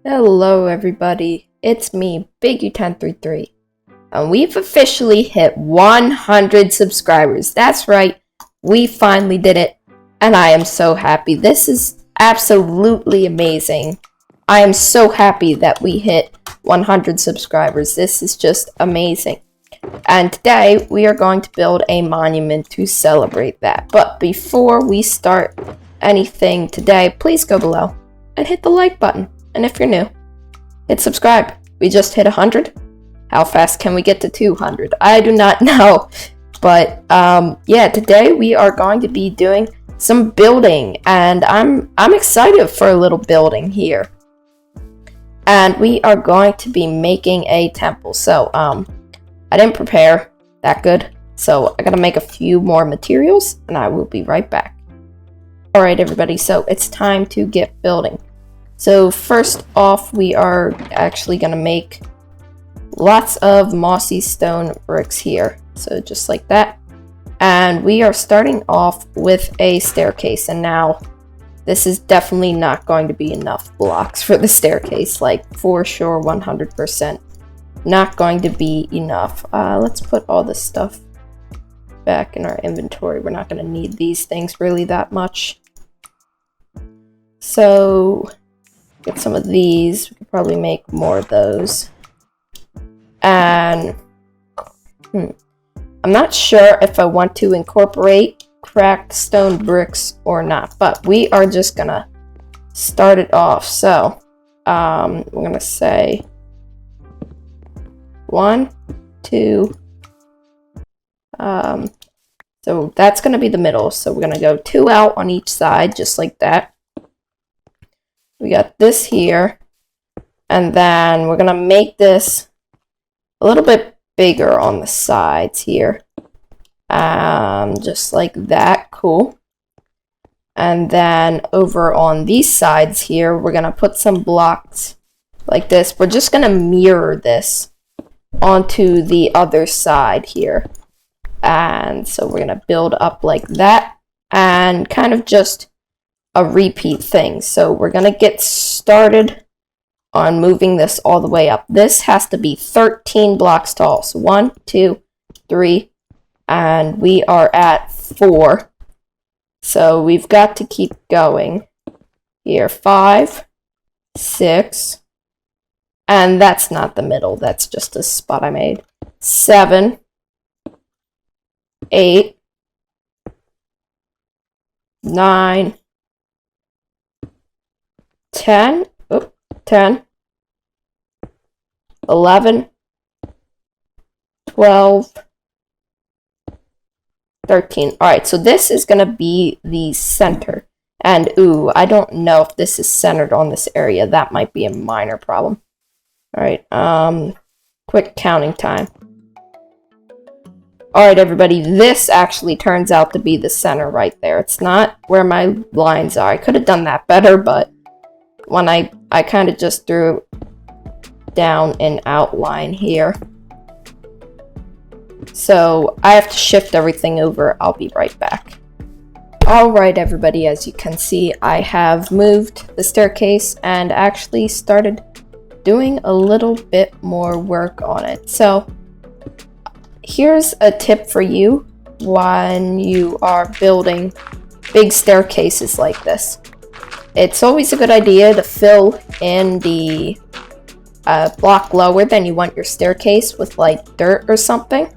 Hello everybody, it's me, Big U1033, and we've officially hit 100 subscribers. That's right, we finally did it, and I am so happy. This is absolutely amazing. I am so happy that we hit 100 subscribers. This is just amazing. And today, we are going to build a monument to celebrate that. But before we start anything today, please go below and hit the like button. And if you're new, hit subscribe. We just hit 100. How fast can we get to 200? I do not know. But yeah, today we are going to be doing some building, and I'm excited for a little building here. And we are going to be making a temple. So I didn't prepare that good, so I gotta make a few more materials, and I will be right back. Alright everybody, so it's time to get building. So first off, we are actually going to make lots of mossy stone bricks here. So just like that. And we are starting off with a staircase. And now this is definitely not going to be enough blocks for the staircase. Like for sure, 100% not going to be enough. Let's put all this stuff back in our inventory. We're not going to need these things really that much. So get some of these. We could probably make more of those. And I'm not sure if I want to incorporate cracked stone bricks or not, but we are just gonna start it off. So we're gonna say 1, 2. So that's gonna be the middle. So we're gonna go 2 out on each side, just like that. We got this here, and then we're gonna make this a little bit bigger on the sides here, just like that. Cool. And then over on these sides here, we're gonna put some blocks like this. We're just gonna mirror this onto the other side here, and so we're gonna build up like that, and kind of just a repeat thing. So we're gonna get started on moving this all the way up. This has to be 13 blocks tall. So 1, 2, 3, and we are at 4. So we've got to keep going here. 5, 6, and that's not the middle. That's just a spot I made. 7, 8, 9, 10, 11, 12, 13. Alright, so this is going to be the center. And, ooh, I don't know if this is centered on this area. That might be a minor problem. Alright, quick counting time. Alright, everybody, this actually turns out to be the center right there. It's not where my lines are. I could have done that better, but when I kind of just threw down an outline here. So I have to shift everything over. I'll be right back. Alright everybody, as you can see, I have moved the staircase and actually started doing a little bit more work on it. So here's a tip for you when you are building big staircases like this. It's always a good idea to fill in the block lower than you want your staircase with like dirt or something,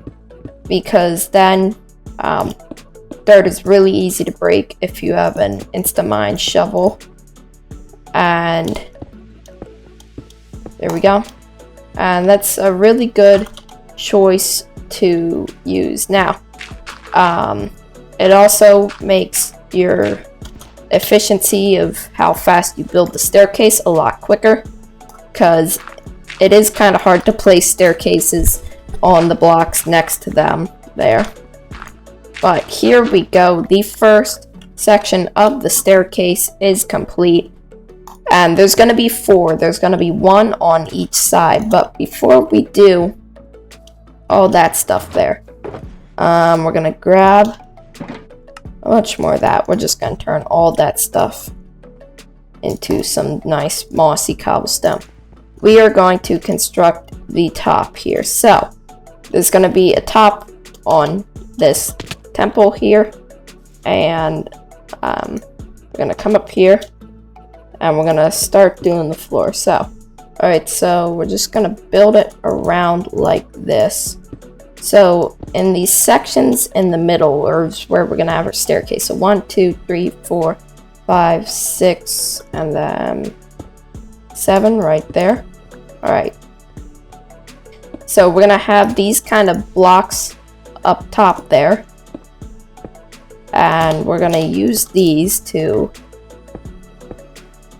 because then dirt is really easy to break if you have an Instamine shovel. And there we go. And that's a really good choice to use. Now, it also makes your efficiency of how fast you build the staircase a lot quicker, because it is kind of hard to place staircases on the blocks next to them there. But here we go. The first section of the staircase is complete, and there's going to be 4. There's going to be 1 on each side. But before we do all that stuff there, we're going to grab much more of that. We're just going to turn all that stuff into some nice mossy cobblestone. We are going to construct the top here. So there's going to be a top on this temple here, and we're going to come up here and we're going to start doing the floor. So alright, so we're just going to build it around like this. So in these sections in the middle is where we're going to have our staircase. So 1, 2, 3, 4, 5, 6, and then 7 right there. Alright. So we're going to have these kind of blocks up top there. And we're going to use these to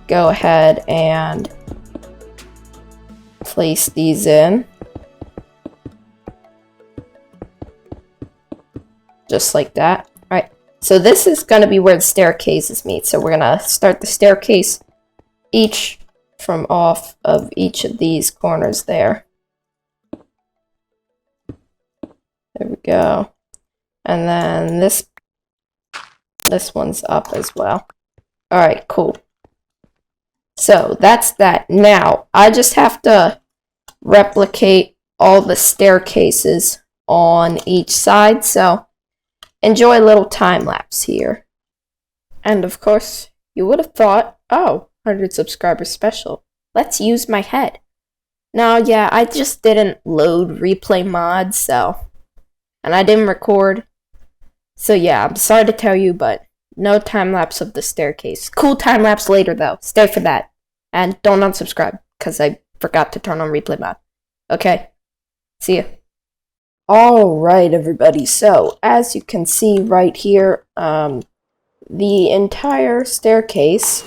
go ahead and place these in. Just like that. Alright, so this is going to be where the staircases meet. So we're going to start the staircase each from off of each of these corners there. There we go. And then this one's up as well. Alright, cool. So that's that. Now, I just have to replicate all the staircases on each side. So enjoy a little time lapse here. And of course, you would have thought, oh, 100 subscribers special. Let's use my head. No, yeah, I just didn't load replay mods, so. And I didn't record. So yeah, I'm sorry to tell you, but no time lapse of the staircase. Cool time lapse later though. Stay for that. And don't unsubscribe, because I forgot to turn on replay mod. Okay? See ya. Alright everybody, so as you can see right here, the entire staircase,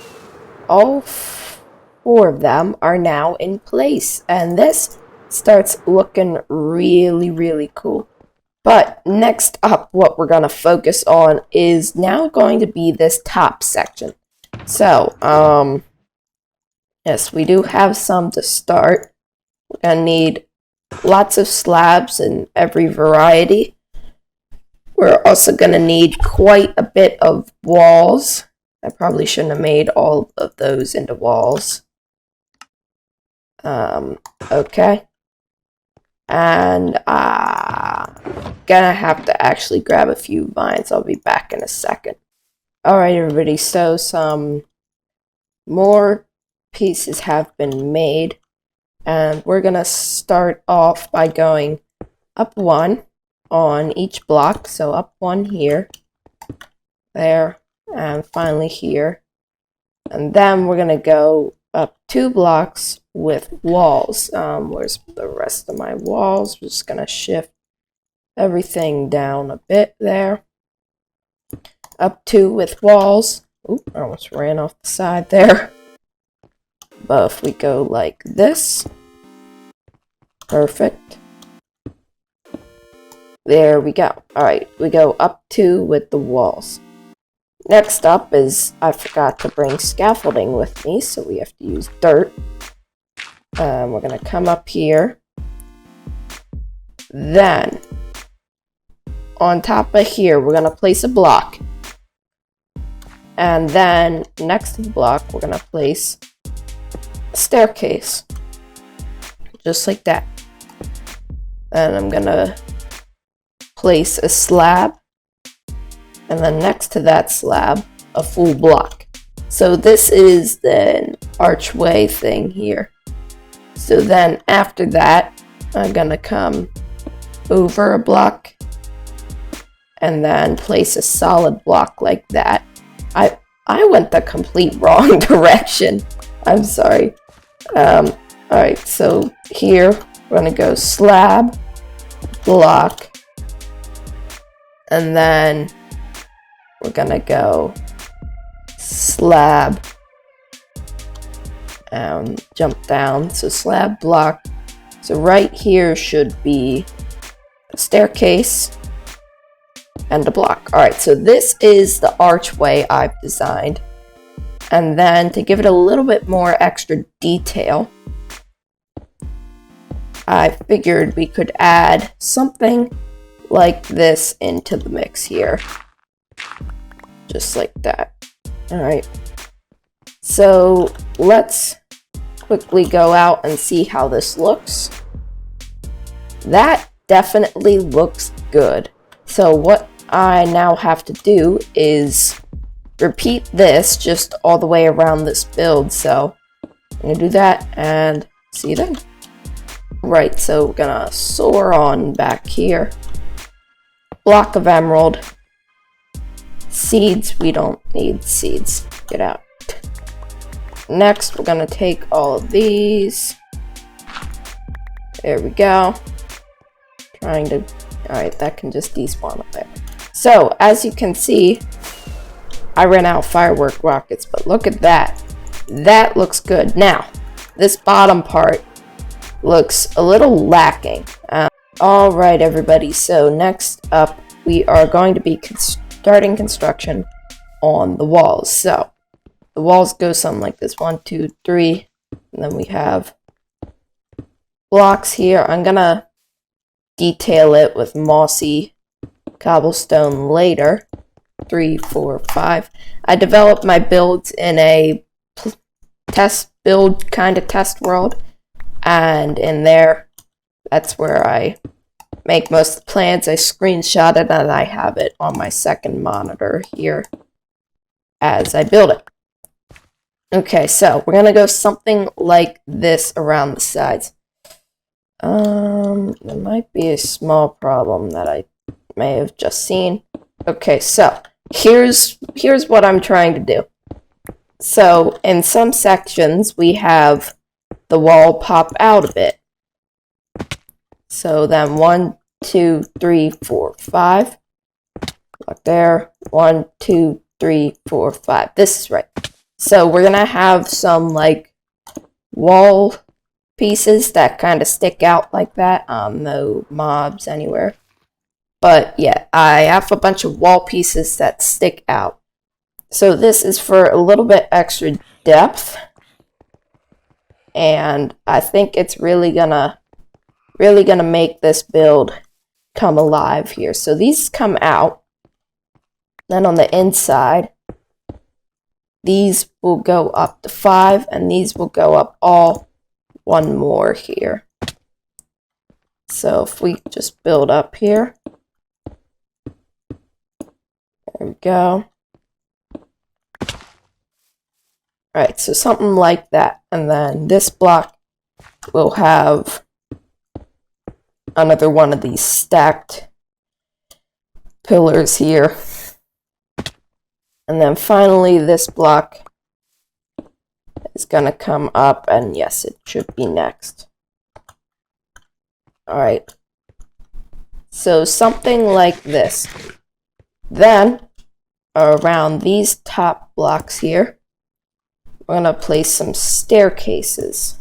all 4 of them are now in place. And this starts looking really, really cool. But next up, what we're going to focus on is now going to be this top section. So, yes, we do have some to start. We're going to need lots of slabs in every variety. We're also going to need quite a bit of walls. I probably shouldn't have made all of those into walls. Okay. And gonna have to actually grab a few vines. I'll be back in a second. Alright everybody, so some more pieces have been made. And we're gonna start off by going up 1 on each block. So up 1 here, there, and finally here. And then we're gonna go up 2 blocks with walls. Where's the rest of my walls? We're just gonna shift everything down a bit there. Up 2 with walls. Oop, I almost ran off the side there. But if we go like this, perfect. There we go. Alright, we go up 2 with the walls. Next up is, I forgot to bring scaffolding with me, so we have to use dirt. We're going to come up here. Then, on top of here, we're going to place a block. And then, next to the block, we're going to place a staircase. Just like that. And I'm going to place a slab. And then next to that slab, a full block. So this is the archway thing here. So then after that, I'm gonna come over a block and then place a solid block like that. I went the complete wrong direction. I'm sorry. Alright, so here we're gonna go slab, block, and then we're gonna go slab, jump down, so slab, block. So right here should be a staircase and a block. Alright, so this is the archway I've designed. And then to give it a little bit more extra detail, I figured we could add something like this into the mix here. Just like that. Alright. So let's quickly go out and see how this looks. That definitely looks good. So what I now have to do is repeat this just all the way around this build. So I'm gonna do that and see you then. Right, so we're gonna soar on back here. Block of emerald. Seeds, we don't need seeds. Get out. Next, we're gonna take all of these. There we go. Alright, that can just despawn up there. So, as you can see, I ran out of firework rockets, but look at that. That looks good. Now, this bottom part looks a little lacking. Alright, everybody, so next up, we are going to be starting construction on the walls. So, the walls go something like this. 1, 2, 3, and then we have blocks here. I'm gonna detail it with mossy cobblestone later. 3, 4, 5. I developed my builds in a test build kind of test world, and in there, that's where I make most of the plans. I screenshot it and I have it on my second monitor here as I build it. Okay, so we're gonna go something like this around the sides. There might be a small problem that I may have just seen. Okay, so here's what I'm trying to do. So in some sections we have the wall pop out a bit. So then 1, 2, 3, 4, 5. Look there. 1, 2, 3, 4, 5. This is right. So we're gonna have some like wall pieces that kind of stick out like that. No mobs anywhere. But yeah, I have a bunch of wall pieces that stick out. So this is for a little bit extra depth. And I think it's really gonna make this build come alive here. So these come out. Then on the inside, these will go up to 5, and these will go up all one more here. So if we just build up here, there we go. Alright, so something like that. And then this block will have another one of these stacked pillars here. And then finally this block is gonna come up, and yes, it should be next. Alright. So something like this. Then around these top blocks here, we're gonna place some staircases.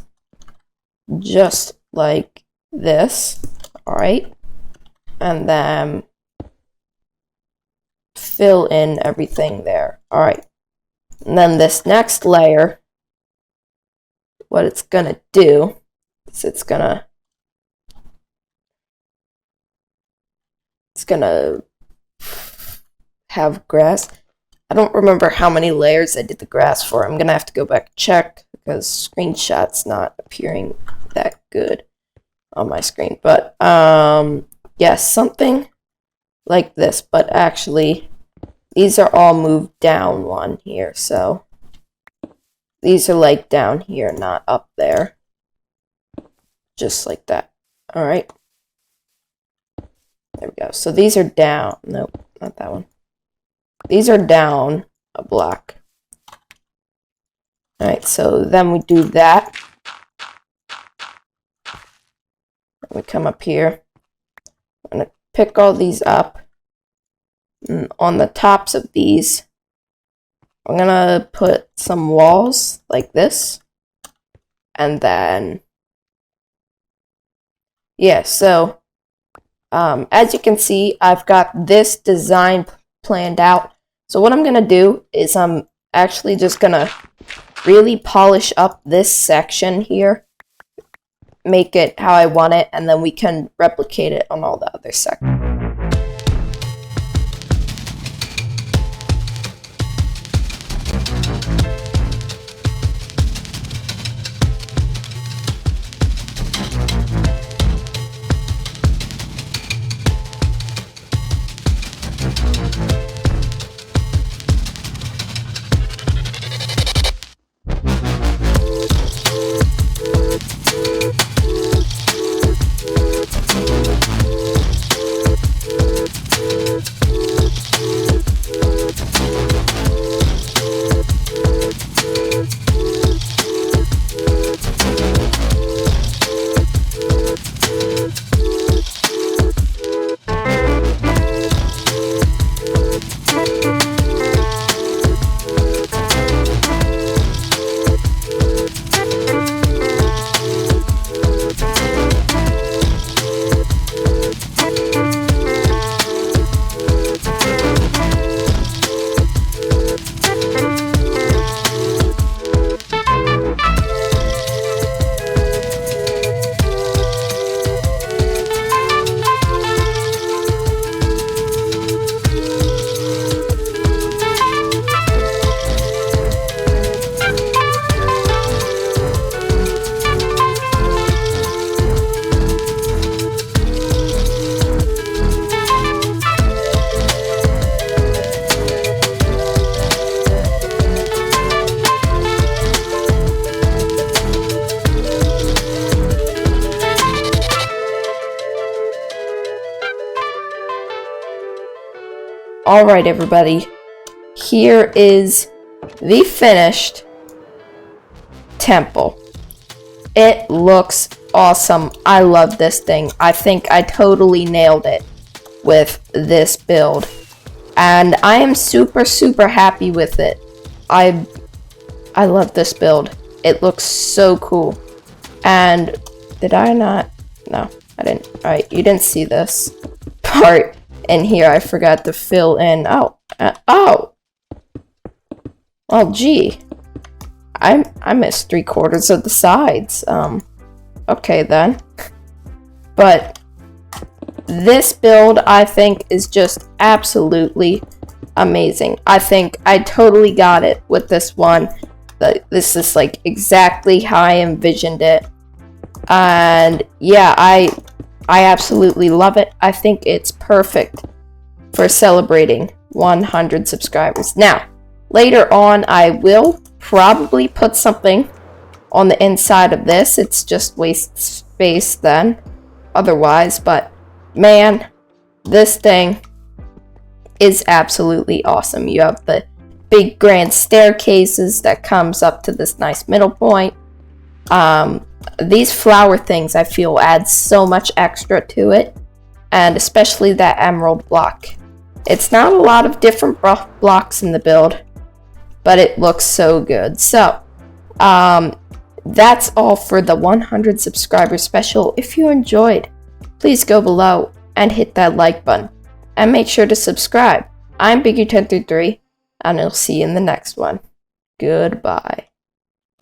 Just like this. Alright. And then fill in everything there. Alright. And then this next layer, what it's gonna do is it's gonna have grass. I don't remember how many layers I did the grass for. I'm gonna have to go back and check because screenshot's not appearing that good on my screen. But yes, something like this, but actually these are all moved down one here, so these are like down here, not up there. Just like that. Alright. There we go. So these are down. Nope, not that one. These are down a block. Alright, so then we do that. We come up here. I'm going to pick all these up. And on the tops of these, I'm going to put some walls like this. And then, yeah, so as you can see, I've got this design planned out. So what I'm going to do is I'm actually just going to really polish up this section here. Make it how I want it, and then we can replicate it on all the other sections. Alright, everybody. Here is the finished temple. It looks awesome. I love this thing. I think I totally nailed it with this build. And I am super, super happy with it. I love this build. It looks so cool. And did I not? No, I didn't. Alright, you didn't see this part in here. I forgot to fill in. Oh, gee. I missed 3/4 of the sides. Okay then. But this build, I think, is just absolutely amazing. I think I totally got it with this one. This is like exactly how I envisioned it. And yeah, I absolutely love it. I think it's perfect for celebrating 100 subscribers. Now, later on, I will probably put something on the inside of this. It's just waste space then, otherwise. But man, this thing is absolutely awesome. You have the big grand staircases that comes up to this nice middle point. These flower things, I feel, add so much extra to it, and especially that emerald block. It's not a lot of different blocks in the build, but it looks so good. So, that's all for the 100 subscriber special. If you enjoyed, please go below and hit that like button, and make sure to subscribe. I'm BigU1033, and I'll see you in the next one. Goodbye.